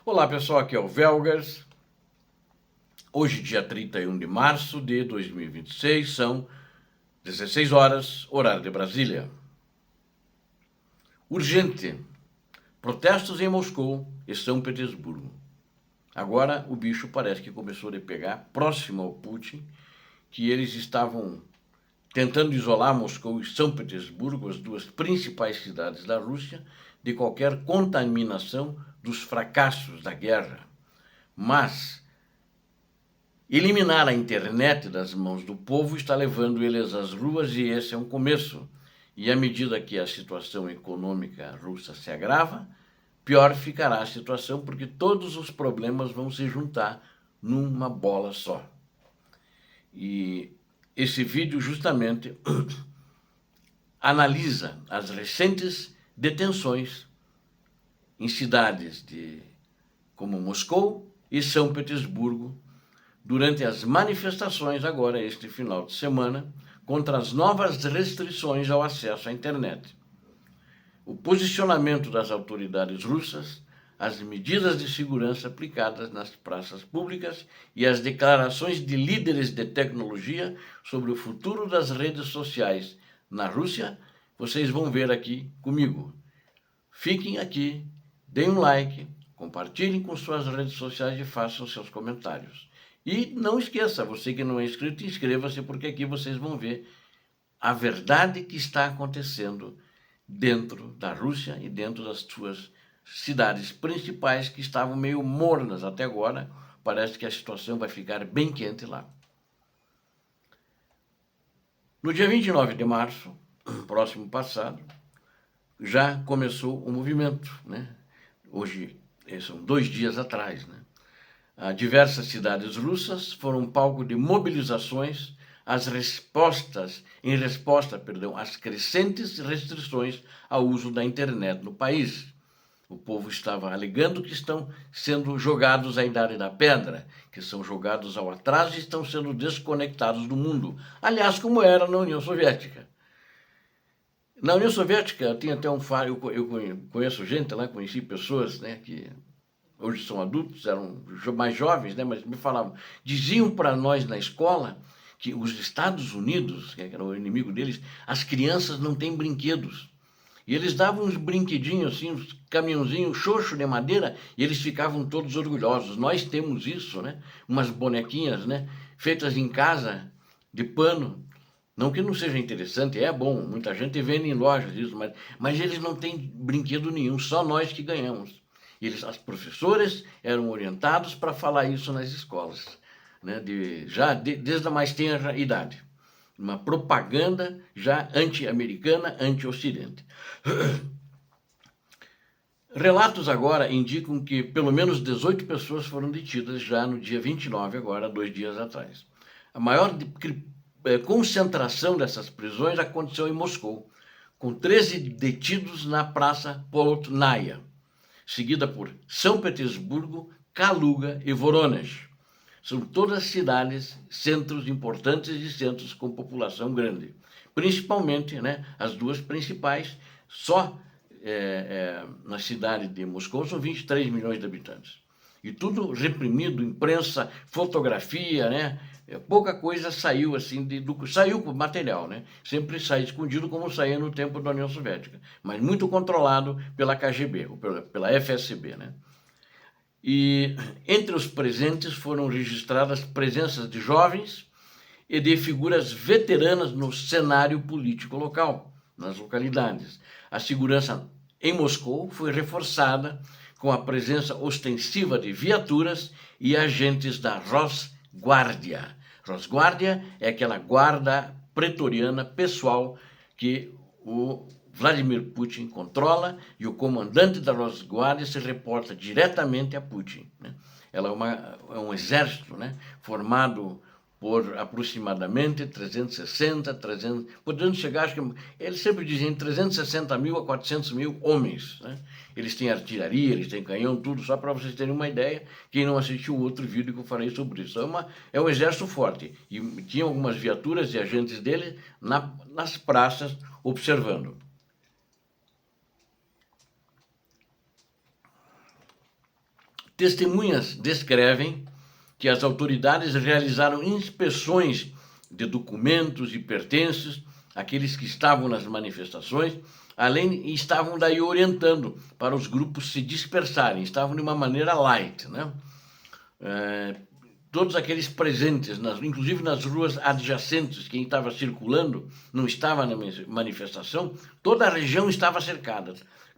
Olá pessoal, aqui é o Velgas. Hoje, dia 31 de março de 2026, são 16 horas, horário de Brasília. Urgente: protestos em Moscou e São Petersburgo. Agora o bicho parece que começou a pegar próximo ao Putin, que eles estavam tentando isolar Moscou e São Petersburgo, as duas principais cidades da Rússia, de qualquer contaminação dos fracassos da guerra. Mas eliminar a internet das mãos do povo está levando eles às ruas e esse é um começo. E à medida que a situação econômica russa se agrava, pior ficará a situação, porque todos os problemas vão se juntar numa bola só. E esse vídeo justamente analisa as recentes detenções em cidades como Moscou e São Petersburgo, durante as manifestações agora, este final de semana, contra as novas restrições ao acesso à internet. O posicionamento das autoridades russas, as medidas de segurança aplicadas nas praças públicas e as declarações de líderes de tecnologia sobre o futuro das redes sociais na Rússia, vocês vão ver aqui comigo. Fiquem aqui, deem um like, compartilhem com suas redes sociais e façam seus comentários. E não esqueça, você que não é inscrito, inscreva-se, porque aqui vocês vão ver a verdade que está acontecendo dentro da Rússia e dentro das suas cidades principais, que estavam meio mornas até agora. Parece que a situação vai ficar bem quente lá. No dia 29 de março, próximo passado, já começou o movimento, né? Hoje, são 2 dias atrás, né? Diversas cidades russas foram palco de mobilizações às resposta às crescentes restrições ao uso da internet no país. O povo estava alegando que estão sendo jogados à idade da pedra, que são jogados ao atraso e estão sendo desconectados do mundo. Aliás, como era na União Soviética. Na União Soviética, tinha até eu conheço gente lá, conheci pessoas, né, que hoje são adultos, eram mais jovens, né, mas me falavam, diziam para nós na escola que os Estados Unidos, que era o inimigo deles, as crianças não têm brinquedos. E eles davam uns brinquedinhos assim, uns caminhãozinhos xoxo de madeira, e eles ficavam todos orgulhosos. Nós temos isso, né? Umas bonequinhas, né? Feitas em casa, de pano. Não que não seja interessante, é bom, muita gente vende em lojas isso, mas eles não têm brinquedo nenhum, só nós que ganhamos. As professores eram orientados para falar isso nas escolas, né? Desde a mais tenra idade. Uma propaganda já anti-americana, anti-ocidente. Relatos agora indicam que pelo menos 18 pessoas foram detidas já no dia 29, agora, 2 dias atrás. A maior concentração dessas prisões aconteceu em Moscou, com 13 detidos na Praça Polotnaya, seguida por São Petersburgo, Kaluga e Voronezh. São todas cidades, centros importantes e centros com população grande. Principalmente, né, as duas principais, só na cidade de Moscou são 23 milhões de habitantes. E tudo reprimido, imprensa, fotografia, né? Pouca coisa saiu assim, saiu com material, né? Sempre sai escondido como saía no tempo da União Soviética, mas muito controlado pela KGB, ou pela FSB, né? E entre os presentes foram registradas presenças de jovens e de figuras veteranas no cenário político local, nas localidades. A segurança em Moscou foi reforçada com a presença ostensiva de viaturas e agentes da Rosguardia. Rosguardia é aquela guarda pretoriana pessoal que o Vladimir Putin controla, e o comandante da Rosguardia se reporta diretamente a Putin, né? Ela é um exército, né, formado por aproximadamente 360, podendo chegar, acho que eles sempre dizem 360 mil a 400 mil homens, né? Eles têm artilharia, eles têm canhão, tudo, só para vocês terem uma ideia. Quem não assistiu o outro vídeo que eu falei sobre isso, é um exército forte, e tinha algumas viaturas e agentes dele nas praças observando. Testemunhas descrevem que as autoridades realizaram inspeções de documentos e pertences, aqueles que estavam nas manifestações, além e estavam daí orientando para os grupos se dispersarem, estavam de uma maneira light, né? Todos aqueles presentes, inclusive nas ruas adjacentes, quem estava circulando, não estava na manifestação, toda a região estava cercada,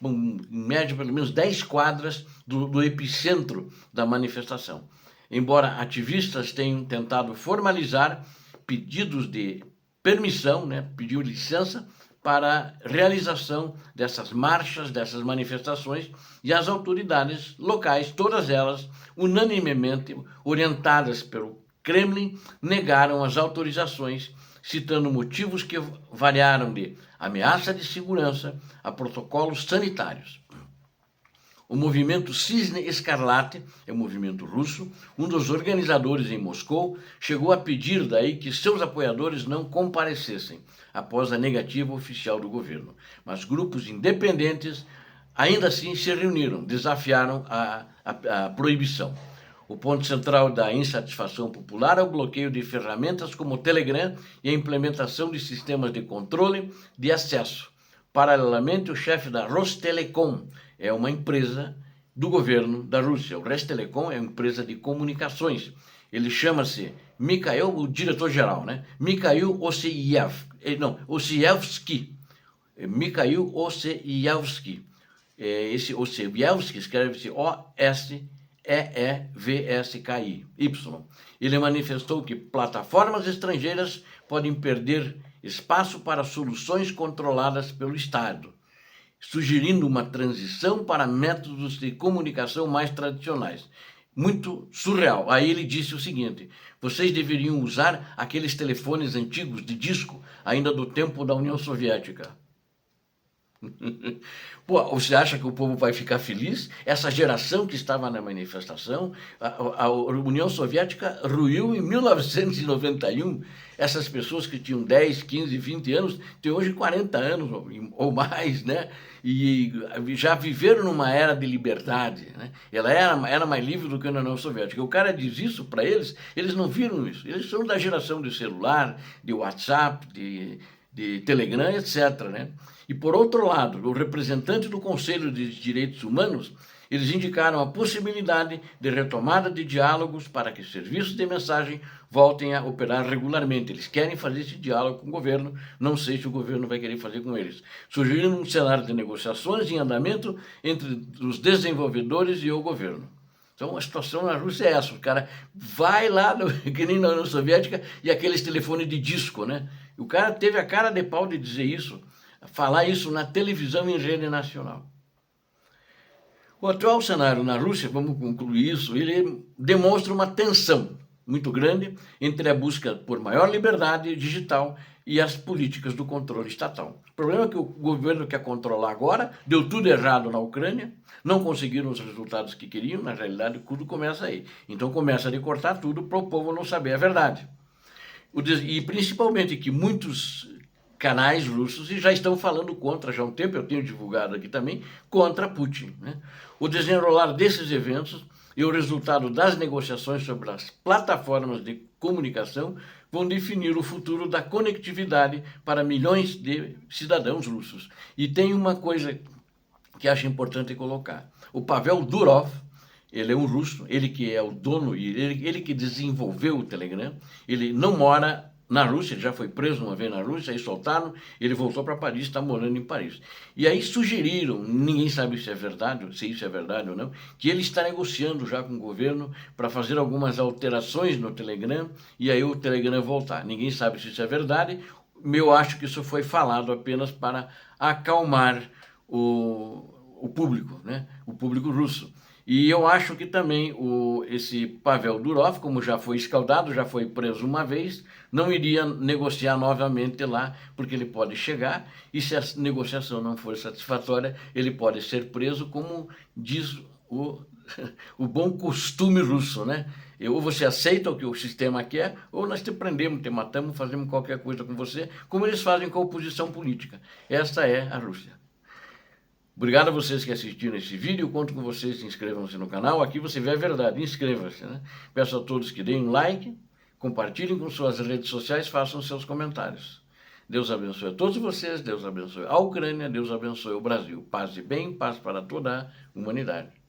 em média pelo menos 10 quadras do epicentro da manifestação. Embora ativistas tenham tentado formalizar pedidos de permissão, né, pediu licença para a realização dessas marchas, dessas manifestações, e as autoridades locais, todas elas, unanimemente orientadas pelo Kremlin, negaram as autorizações, citando motivos que variaram de ameaça de segurança a protocolos sanitários. O movimento Cisne Escarlate, é um movimento russo, um dos organizadores em Moscou, chegou a pedir daí que seus apoiadores não comparecessem, após a negativa oficial do governo. Mas grupos independentes ainda assim se reuniram, desafiaram a proibição. O ponto central da insatisfação popular é o bloqueio de ferramentas como o Telegram e a implementação de sistemas de controle de acesso. Paralelamente, o chefe da Rostelecom, é uma empresa do governo da Rússia. O Rostelecom é uma empresa de comunicações. Ele chama-se Mikhail, o diretor-geral, né? Mikhail Ossiyevsky. Mikhail Ossiyevsky. Esse Ossiyevsky escreve-se Ossevsky. Ele manifestou que plataformas estrangeiras podem perder espaço para soluções controladas pelo Estado, sugerindo uma transição para métodos de comunicação mais tradicionais. Muito surreal. Aí ele disse o seguinte: vocês deveriam usar aqueles telefones antigos de disco, ainda do tempo da União Soviética. Pô, você acha que o povo vai ficar feliz? Essa geração que estava na manifestação, a União Soviética ruiu em 1991. Essas pessoas que tinham 10, 15, 20 anos, têm hoje 40 anos ou mais, né? E já viveram numa era de liberdade, né? Ela era mais livre do que a União Soviética. O cara diz isso para eles, eles não viram isso. Eles são da geração de celular, de WhatsApp, de Telegram, etc., né? E, por outro lado, o representante do Conselho de Direitos Humanos, eles indicaram a possibilidade de retomada de diálogos para que serviços de mensagem voltem a operar regularmente. Eles querem fazer esse diálogo com o governo, não sei se o governo vai querer fazer com eles. Sugerindo um cenário de negociações em andamento entre os desenvolvedores e o governo. Então, a situação na Rússia é essa: o cara vai lá, que nem na União Soviética, e aqueles telefones de disco, né? O cara teve a cara de pau de dizer isso, falar isso na televisão em rede nacional. O atual cenário na Rússia, vamos concluir isso, ele demonstra uma tensão muito grande entre a busca por maior liberdade digital e as políticas do controle estatal. O problema é que o governo quer controlar agora, deu tudo errado na Ucrânia, não conseguiram os resultados que queriam, na realidade tudo começa aí. Então começa a cortar tudo para o povo não saber a verdade. E principalmente que muitos canais russos já estão falando contra, já há um tempo, eu tenho divulgado aqui também, contra Putin, né? O desenrolar desses eventos e o resultado das negociações sobre as plataformas de comunicação vão definir o futuro da conectividade para milhões de cidadãos russos. E tem uma coisa que acho importante colocar. O Pavel Durov, ele é um russo, ele que é o dono, ele que desenvolveu o Telegram, ele não mora na Rússia, ele já foi preso uma vez na Rússia, aí soltaram, ele voltou para Paris, está morando em Paris. E aí sugeriram, ninguém sabe se isso é verdade ou não, que ele está negociando já com o governo para fazer algumas alterações no Telegram, e aí o Telegram voltar. Ninguém sabe se isso é verdade, eu acho que isso foi falado apenas para acalmar o público, né? O público russo. E eu acho que também esse Pavel Durov, como já foi escaldado, já foi preso uma vez, não iria negociar novamente lá, porque ele pode chegar e se a negociação não for satisfatória, ele pode ser preso, como diz o bom costume russo, né? Ou você aceita o que o sistema quer, ou nós te prendemos, te matamos, fazemos qualquer coisa com você, como eles fazem com a oposição política. Esta é a Rússia. Obrigado a vocês que assistiram esse vídeo. Eu conto com vocês, inscrevam-se no canal. Aqui você vê a verdade, inscreva-se, né? Peço a todos que deem um like, compartilhem com suas redes sociais, façam seus comentários. Deus abençoe a todos vocês, Deus abençoe a Ucrânia, Deus abençoe o Brasil. Paz e bem, paz para toda a humanidade.